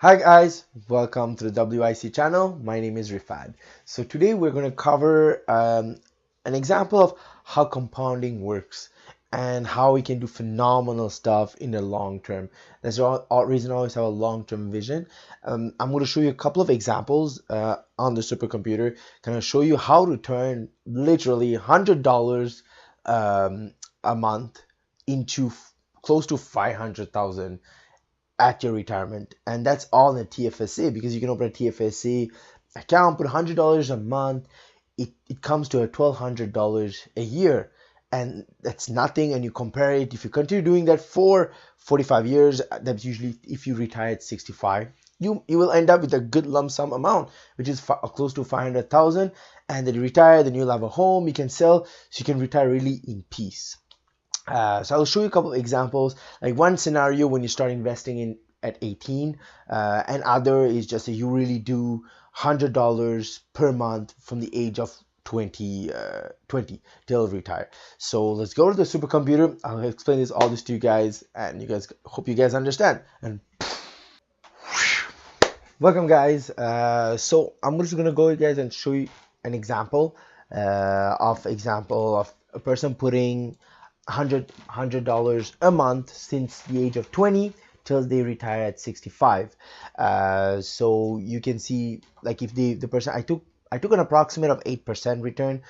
Hi guys, welcome to the WIC channel. My name is Rifad. So today we're going to cover an example of how compounding works and how we can do phenomenal stuff in the long term. That's the reason I always have a long-term vision. I'm going to show you a couple of examples on the supercomputer, kind of show you how to turn literally $100 a month into close to 500,000 at your retirement, and that's all in a TFSA, because you can open a TFSA account, put $100 a month. It comes to a $1,200 a year, and that's nothing. And you compare it, if you continue doing that for 45 years, that's usually if you retire at 65, you will end up with a good lump sum amount, which is close to 500,000. And then you retire, then you'll have a home you can sell, so you can retire really in peace. So I'll show you a couple of examples, like one scenario when you start investing in at 18, and other is just that you really do $100 per month from the age of 20 till retire. So let's go to the supercomputer. I'll explain all this to you guys, and you guys hope you guys understand. And welcome guys. So I'm just gonna go, guys, and show you an example of a person putting $100 a month since the age of 20 till they retire at 65. So you can see, like, if the person, I took an approximate of 8% return.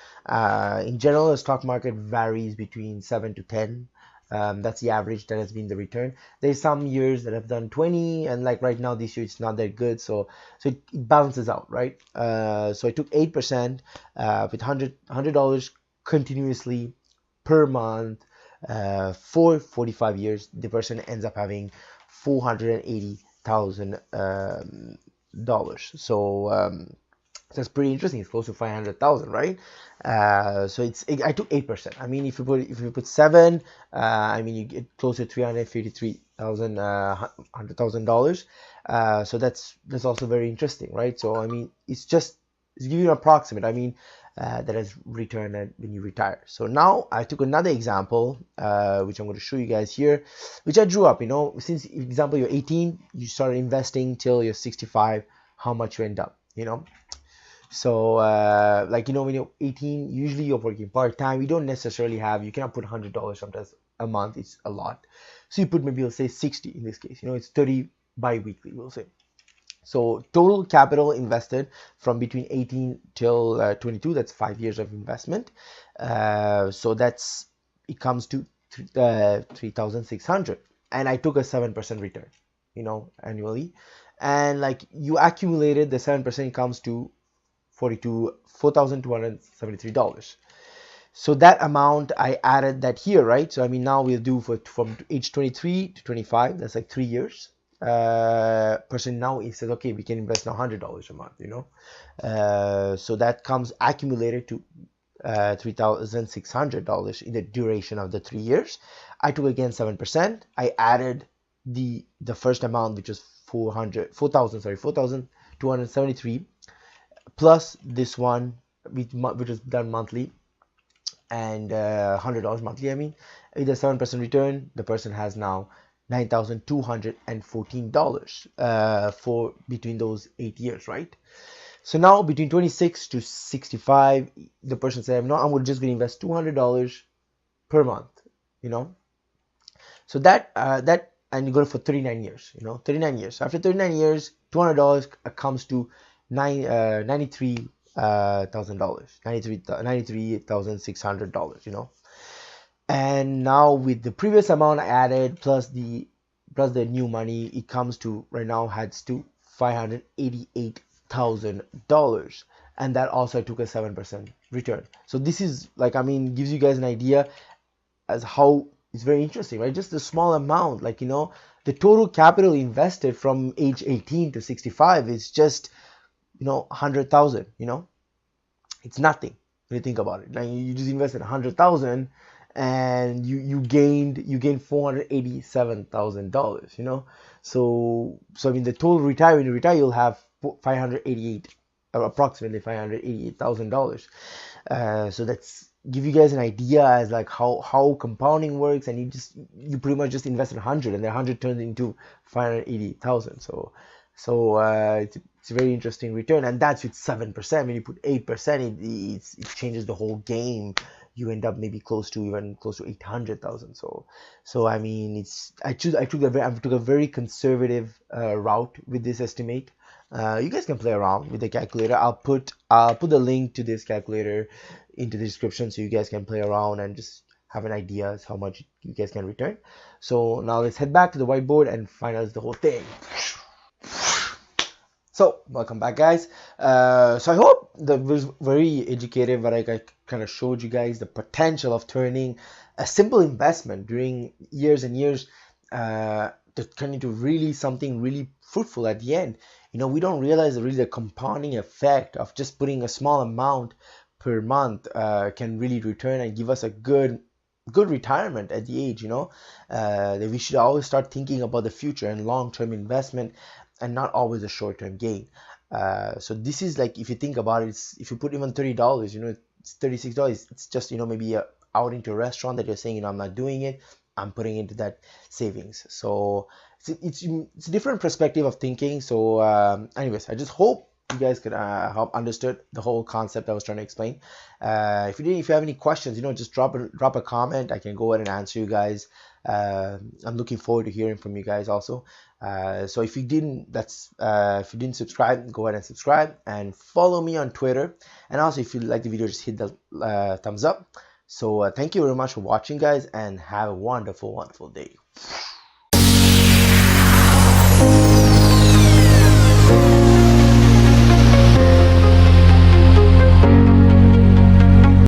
In general, the stock market varies between 7 to 10. That's the average that has been the return. There's some years that have done 20, and like right now this year it's not that good, so it balances out, right? So I took 8% with $100 continuously per month for 45 years. The person ends up having $480,000. So that's pretty interesting. It's close to 500,000, right? So I took 8%. I mean, if you put 7, I mean, you get close to $353,000. So that's also very interesting, right? So I mean, it's giving you an approximate. I mean, that is returned when you retire. So now I took another example, which I'm going to show you guys here, which I drew up. Since, for example, you're 18, you started investing till you're 65, how much you end up, So when you're 18, usually you're working part-time. You don't necessarily you cannot put $100 sometimes a month. It's a lot. So you put, maybe we'll say 60 in this case. It's 30 bi-weekly, we'll say. So total capital invested from between 18 till 22, that's 5 years of investment. So it comes to 3,600, and I took a 7% return, annually. And like, you accumulated the 7%, comes to $4,273. So that amount, I added that here, right? So I mean, now we'll do from age 23 to 25, that's like 3 years. Person now, he says, okay, we can invest now $100 a month, so that comes accumulated to $3,600 in the duration of the 3 years. I took again 7%. I added the first amount, which was 4,273, plus this one, which is done monthly, and $100 monthly. I mean, with a 7% return, the person has now $9,214 for between those 8 years, right? So now between 26 to 65, the person said, I'm just going to invest $200 per month, So that and you go for 39 years, 39 years. After 39 years, $200 comes to $93,000, $93,600, And now with the previous amount I added plus the new money, it comes to, right now, heads to $588,000, and that also took a 7% return. So this is, like, I mean, gives you guys an idea as how it's very interesting, right? Just a small amount, like, the total capital invested from age 18 to 65 is just 100,000. It's nothing when you think about it. Like, you just invested 100,000, and you gained $487,000, So I mean, the total when you retire, you'll have approximately $588,000. So that's give you guys an idea as like how compounding works, and you pretty much just invested 100, and the 100 turns into 580,000. So So it's a very interesting return, and that's with 7%. When you put 8%, it changes the whole game. You end up maybe close to 800,000. So I mean, I took a very conservative route with this estimate. You guys can play around with the calculator. I'll put the link to this calculator into the description so you guys can play around and just have an idea as how much you guys can return. So now let's head back to the whiteboard and finalize the whole thing. So welcome back, guys. So I hope that was very educative, but I kind of showed you guys the potential of turning a simple investment during years and years to turn into really something really fruitful at the end. You know, we don't realize really the compounding effect of just putting a small amount per month can really return and give us a good retirement at the age. You know, that we should always start thinking about the future and long-term investment and not always a short-term gain. So this is like, if you think about it, if you put even $30, you know, it's $36. It's just, you know, maybe out into a restaurant that you're saying, you know, I'm not doing it, I'm putting into that savings. So it's a different perspective of thinking. So anyways, I just hope you guys could help understood the whole concept I was trying to explain. If you have any questions, you know, just drop a comment. I can go ahead and answer you guys. I'm looking forward to hearing from you guys also. So if you didn't subscribe, go ahead and subscribe and follow me on Twitter. And also, if you like the video, just hit the thumbs up. So thank you very much for watching, guys, and have a wonderful day.